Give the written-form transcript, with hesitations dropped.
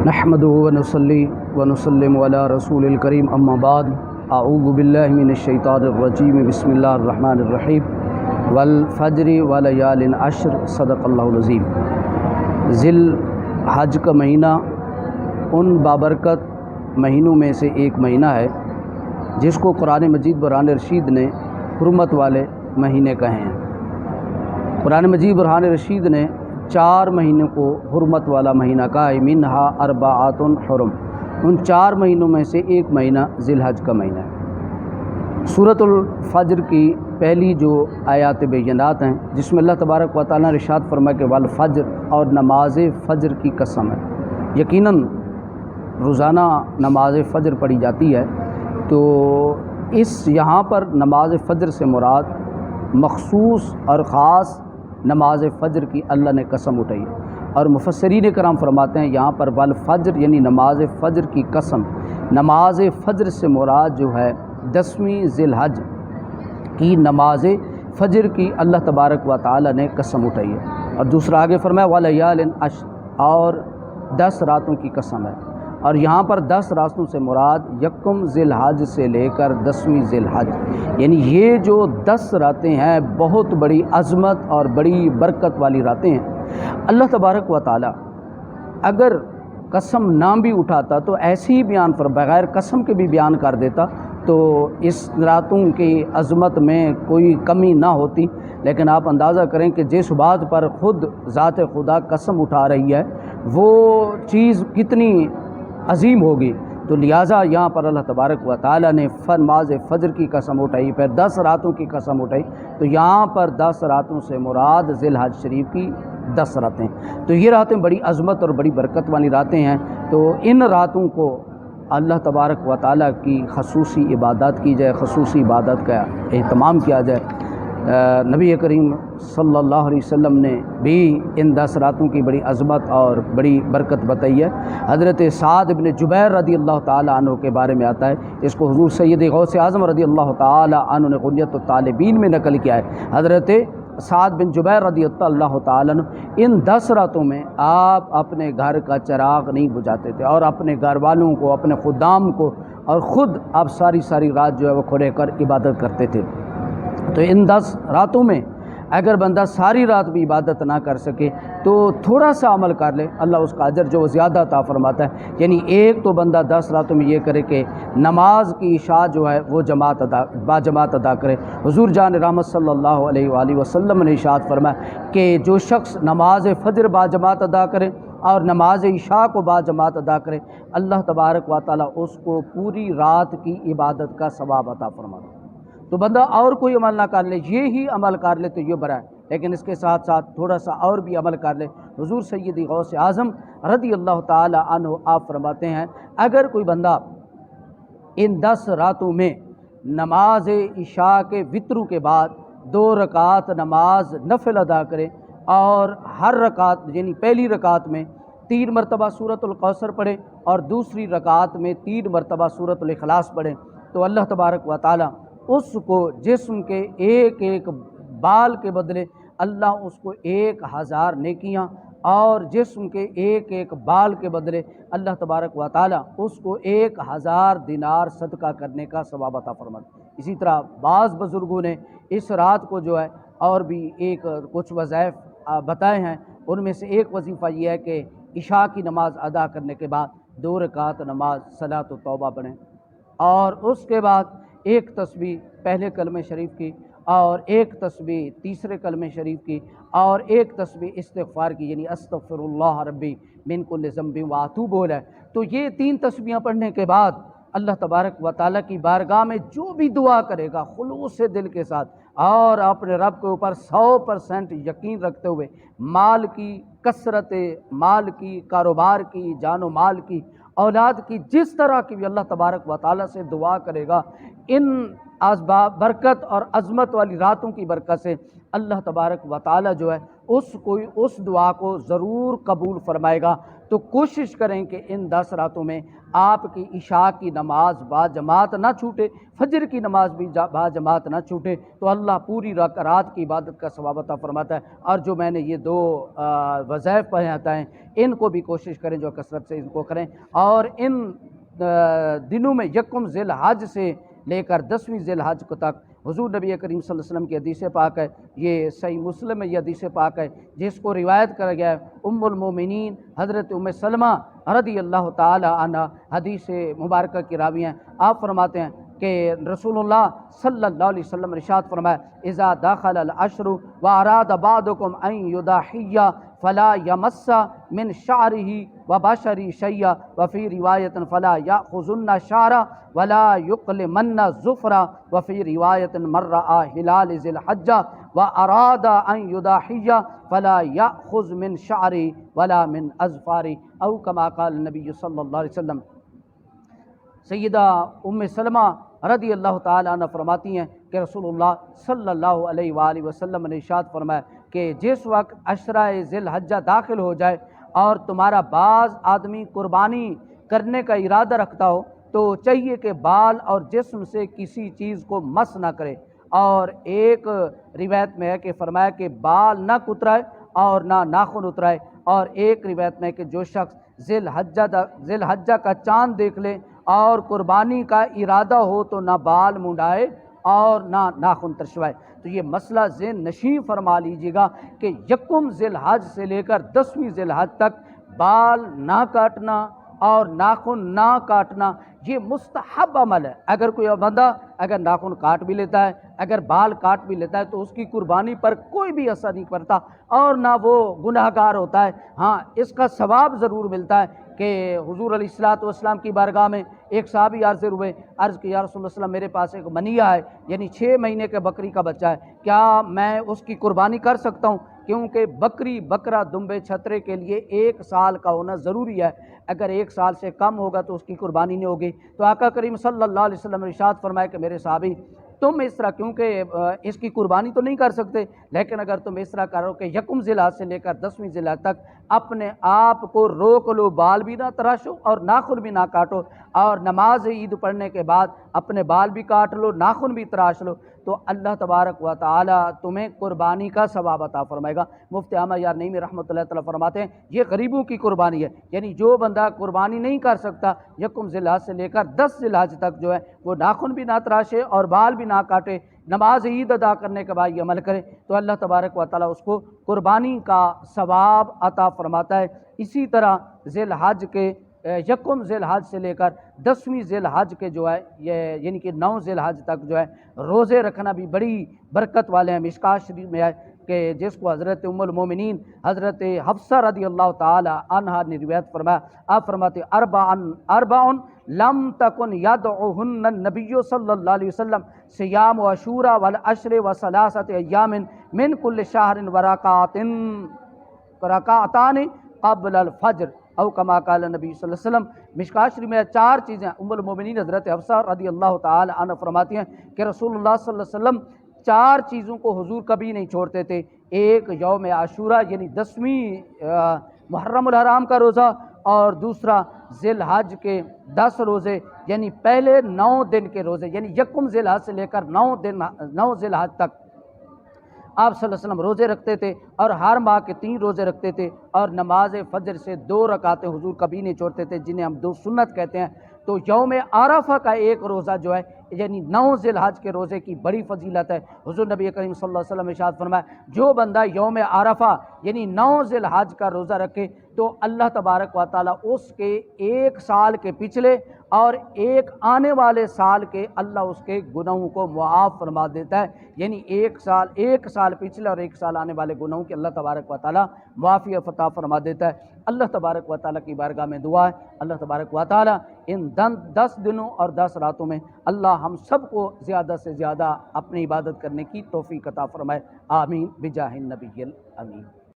نحمدہ ونصلی ونسلم علی رسول الکریم اما بعد اعوذ باللہ من الشیطان الرجیم بسم اللہ الرحمن الرحیم والفجر ولیال عشر صدق اللہ العظیم۔ ذی الحج کا مہینہ ان بابرکت مہینوں میں سے ایک مہینہ ہے جس کو قرآن مجید برہان رشید نے حرمت والے مہینے کہے ہیں۔ قرآن مجید برہان رشید نے 4 مہینوں کو حرمت والا مہینہ کہا ہے، منہا اربعۃ حرم۔ ان 4 مہینوں میں سے ایک مہینہ ذی الحج کا مہینہ ہے۔ سورۃ الفجر کی پہلی جو آیات بینات ہیں جس میں اللہ تبارک و تعالیٰ نے ارشاد فرمایا کہ والفجر، اور نماز فجر کی قسم ہے۔ یقیناً روزانہ نماز فجر پڑھی جاتی ہے، تو یہاں پر نماز فجر سے مراد مخصوص اور خاص نماز فجر کی اللہ نے قسم اٹھائی ہے۔ اور مفسرین کرام فرماتے ہیں یہاں پر والفجر یعنی نماز فجر کی قسم، نماز فجر سے مراد جو ہے 10ویں ذی الحج کی نماز فجر کی اللہ تبارک و تعالی نے قسم اٹھائی ہے۔ اور دوسرا آگے فرمایا ولیال عشر، اور 10 راتوں کی قسم ہے۔ اور یہاں پر 10 راتوں سے مراد یکم ذی الحج سے لے کر 10ویں ذی الحج، یعنی یہ جو 10 راتیں ہیں بہت بڑی عظمت اور بڑی برکت والی راتیں ہیں۔ اللہ تبارک و تعالی اگر قسم نہ بھی اٹھاتا تو ایسی ہی بیان پر بغیر قسم کے بھی بیان کر دیتا تو اس راتوں کی عظمت میں کوئی کمی نہ ہوتی، لیکن آپ اندازہ کریں کہ جس بات پر خود ذات خدا قسم اٹھا رہی ہے وہ چیز کتنی عظیم ہوگی، تو لہٰذا یہاں پر اللہ تبارک و تعالیٰ نے نماز فجر کی قسم اٹھائی، پھر 10 راتوں کی قسم اٹھائی، تو یہاں پر 10 راتوں سے مراد ذی الحج شریف کی 10 راتیں، تو یہ راتیں بڑی عظمت اور بڑی برکت والی راتیں ہیں۔ تو ان راتوں کو اللہ تبارک و تعالیٰ کی خصوصی عبادات کی جائے، خصوصی عبادت کا اہتمام کیا جائے۔ نبی کریم صلی اللہ علیہ وسلم نے بھی ان 10 راتوں کی بڑی عظمت اور بڑی برکت بتائی ہے۔ حضرت سعد بن جبیر رضی اللہ تعالیٰ عنہ کے بارے میں آتا ہے، اس کو حضور سید غوث اعظم رضی اللہ تعالیٰ عنہ نے غنیت الطالبین میں نقل کیا ہے۔ حضرت سعد بن جبیر رضی اللہ تعالیٰ عنہ ان 10 راتوں میں آپ اپنے گھر کا چراغ نہیں بجھاتے تھے، اور اپنے گھر والوں کو، اپنے خدام کو، اور خود آپ ساری رات جو ہے وہ کھڑے کر عبادت کرتے تھے۔ تو ان 10 راتوں میں اگر بندہ ساری رات بھی عبادت نہ کر سکے تو تھوڑا سا عمل کر لے، اللہ اس کا اجر جو زیادہ عطا فرماتا ہے۔ یعنی ایک تو بندہ 10 راتوں میں یہ کرے کہ نماز کی عشاء جو ہے وہ باجماعت ادا کرے۔ حضور جان رحمت صلی اللہ علیہ وآلہ وسلم نے ارشاد فرمایا کہ جو شخص نماز فجر باجماعت ادا کرے اور نماز عشاء کو باجماعت ادا کرے، اللہ تبارک و تعالیٰ اس کو پوری رات کی عبادت کا ثواب عطا فرماتا ہے۔ تو بندہ اور کوئی عمل نہ کر لے، یہی عمل کر لے تو یہ بڑا ہے، لیکن اس کے ساتھ ساتھ تھوڑا سا اور بھی عمل کر لے۔ حضور سید غوث اعظم رضی اللہ تعالی عنہ آپ فرماتے ہیں اگر کوئی بندہ ان 10 راتوں میں نماز عشاء کے وتروں کے بعد 2 رکعات نماز نفل ادا کرے، اور ہر رکعت یعنی پہلی رکعت میں 3 مرتبہ سورۃ الکوثر پڑھے اور دوسری رکعت میں 3 مرتبہ سورۃ الاخلاص پڑھے، تو اللہ تبارک و تعالی اس کو جسم کے ایک بال کے بدلے اللہ اس کو 1000 نیکیاں، اور جسم کے ایک بال کے بدلے اللہ تبارک و تعالی اس کو 1000 دینار صدقہ کرنے کا ثواب عطا فرماتا ہے۔ اسی طرح بعض بزرگوں نے اس رات کو جو ہے اور بھی کچھ وظائف بتائے ہیں، ان میں سے ایک وظیفہ یہ ہے کہ عشاء کی نماز ادا کرنے کے بعد 2 رکعت نماز صلاۃ التوبہ پڑھیں، اور اس کے بعد 1 تسبیح پہلے کلمہ شریف کی، اور 1 تسبیح تیسرے کلمہ شریف کی، اور 1 تسبیح استغفار کی، یعنی استغفر اللہ ربی من کل ذنب واتوب الیہ۔ تو یہ 3 تسبیحاں پڑھنے کے بعد اللہ تبارک و تعالیٰ کی بارگاہ میں جو بھی دعا کرے گا خلوص سے دل کے ساتھ اور اپنے رب کے اوپر 100% یقین رکھتے ہوئے، مال کی کثرت، مال کی، کاروبار کی، جان و مال کی، اولاد کی، جس طرح کی بھی اللہ تبارک و تعالیٰ سے دعا کرے گا، ان برکت اور عظمت والی راتوں کی برکت سے اللہ تبارک و تعالی جو ہے اس دعا کو ضرور قبول فرمائے گا۔ تو کوشش کریں کہ ان 10 راتوں میں آپ کی عشاء کی نماز با جماعت نہ چھوٹے، فجر کی نماز بھی با جماعت نہ چھوٹے، تو اللہ پوری رات کی عبادت کا ثواب عطا فرماتا ہے۔ اور جو میں نے یہ 2 وظائف بتائے ان کو بھی کوشش کریں جو کثرت سے ان کو کریں، اور ان دنوں میں یکم ذی الحج سے لے کر 10ویں ذی الحج تک حضور نبی کریم صلی اللہ علیہ وسلم کی حدیث پاک ہے، یہ صحیح مسلم میں یہ حدیث پاک ہے جس کو روایت کرا گیا ہے ام المومنین حضرت ام سلمہ رضی اللہ تعالی عنہ، حدیث مبارکہ کی راوی ہیں۔ آپ فرماتے ہیں کہ رسول اللہ صلی اللہ علیہ وسلم ارشاد فرمایا اذا دخل العشر واراد بعضکم ان یضحی فلا یمس من شعره وبشره شیئا وفی روایت فلا یأخذن شعرا ولا یقلمن ظفرا وفی روایت من رأى ہلال ذی الحجہ واراد ان یضحی فلا یأخذ من شعره ولا من اظفاره او کما قال النبی صلی اللہ علیہ وسلم۔ سیدہ ام سلمہ رضی اللہ تعالی عنہ فرماتی ہیں کہ رسول اللہ صلی اللہ علیہ وآلہ وسلم نے ارشاد فرمایا کہ جس وقت عشرہ ذی الحجہ داخل ہو جائے اور تمہارا بعض آدمی قربانی کرنے کا ارادہ رکھتا ہو تو چاہیے کہ بال اور جسم سے کسی چیز کو مس نہ کرے، اور ایک روایت میں ہے کہ فرمایا کہ بال نہ کترائے اور نہ ناخن اترائے، اور ایک روایت میں ہے کہ جو شخص ذی الحجہ کا چاند دیکھ لے اور قربانی کا ارادہ ہو تو نہ بال منڈائے اور نہ ناخن ترشوائے۔ تو یہ مسئلہ ذہن نشین فرما لیجیے گا کہ یکم ذی الحج سے لے کر 10ویں ذی الحج تک بال نہ کاٹنا اور ناخن نہ کاٹنا یہ مستحب عمل ہے۔ اگر کوئی بندہ اگر ناخن کاٹ بھی لیتا ہے، اگر بال کاٹ بھی لیتا ہے تو اس کی قربانی پر کوئی بھی اثر نہیں پڑتا اور نہ وہ گناہ گار ہوتا ہے۔ ہاں اس کا ثواب ضرور ملتا ہے کہ حضور علیہ الصلوۃ والسلام کی بارگاہ میں ایک صحابی حاضر ہوئے، عرض کی یا رسول اللہ صلی اللہ علیہ وسلم میرے پاس ایک منیہ ہے، یعنی 6 مہینے کے بکری کا بچہ ہے، کیا میں اس کی قربانی کر سکتا ہوں؟ کیونکہ بکری بکرا دمبے چھترے کے لیے 1 سال کا ہونا ضروری ہے، اگر 1 سال سے کم ہوگا تو اس کی قربانی نہیں ہوگی۔ تو آقا کریم صلی اللہ علیہ وسلم نے ارشاد فرمایا کہ میرے صحابی تم اس طرح، کیونکہ اس کی قربانی تو نہیں کر سکتے، لیکن اگر تم اس طرح کرو کہ یکم ذی الحج سے لے کر 10ویں ذی الحج تک اپنے آپ کو روک لو، بال بھی نہ تراشو اور ناخن بھی نہ کاٹو، اور نماز عید پڑھنے کے بعد اپنے بال بھی کاٹ لو، ناخن بھی تراش لو، تو اللہ تبارک و تعالی تمہیں قربانی کا ثواب عطا فرمائے گا۔ مفتی احمد یار نعیمی رحمۃ اللہ تعالی فرماتے ہیں یہ غریبوں کی قربانی ہے، یعنی جو بندہ قربانی نہیں کر سکتا یکم ذی الحج سے لے کر 10 ذی الحج تک جو ہے وہ ناخن بھی نہ تراشے اور بال بھی نہ کاٹے، نماز عید ادا کرنے کے بعد یہ عمل کرے تو اللہ تبارک و تعالی اس کو قربانی کا ثواب عطا فرماتا ہے۔ اسی طرح ذی الحج کے یکم ذی الحج سے لے کر 10ویں ذی الحج کے جو ہے یہ یعنی کہ 9 ذی الحج تک جو ہے روزے رکھنا بھی بڑی برکت والے ہیں۔ مشکوٰۃ شریف میں ہے کہ جس کو حضرت ام المومنین حضرت حفصہ رضی اللہ تعالی عنہا نے روایت فرمایا، آپ فرماتے اربع لم تکن یدعوہن النبی صلی اللہ علیہ وسلم صیام عاشوراء والعشر وثلاثۃ ایام من کل شہر ورکعتان قبل الفجر او کما قال نبی صلی اللہ علیہ وسلم۔ مشکوٰۃ شریف میں 4 چیزیں ام المومنین حضرت حفصہ رضی اللہ تعالی عنہ فرماتی ہیں کہ رسول اللہ صلی اللہ علیہ وسلم 4 چیزوں کو حضور کبھی نہیں چھوڑتے تھے، ایک یوم عاشوراء یعنی 10ویں محرم الحرام کا روزہ، اور دوسرا ذی الحج کے 10 روزے یعنی پہلے 9 دن کے روزے، یعنی یکم ذی الحج سے لے کر 9 ذی الحج تک آپ صلی اللہ علیہ وسلم روزے رکھتے تھے، اور ہر ماہ کے 3 روزے رکھتے تھے، اور نماز فجر سے 2 رکعتیں حضور کبھی نہیں چھوڑتے تھے جنہیں ہم 2 سنت کہتے ہیں۔ تو یوم عرفہ کا ایک روزہ جو ہے یعنی 9 ذی الحج کے روزے کی بڑی فضیلت ہے۔ حضور نبی کریم صلی اللہ علیہ وسلم نے ارشاد فرمایا جو بندہ یوم عرفہ یعنی 9 ذی الحج کا روزہ رکھے تو اللہ تبارک و تعالیٰ اس کے 1 سال کے پچھلے اور ایک آنے والے سال کے اللہ اس کے گناہوں کو معاف فرما دیتا ہے، یعنی 1 سال پچھلے اور 1 سال آنے والے گناہوں کے اللہ تبارک و تعالیٰ معافی عطا فرما دیتا ہے۔ اللہ تبارک و تعالیٰ کی بارگاہ میں دعا ہے اللہ تبارک و تعالیٰ ان 10 دنوں اور 10 راتوں میں اللہ ہم سب کو زیادہ سے زیادہ اپنی عبادت کرنے کی توفیق عطا فرمائے، آمین بجاہ النبی الامین۔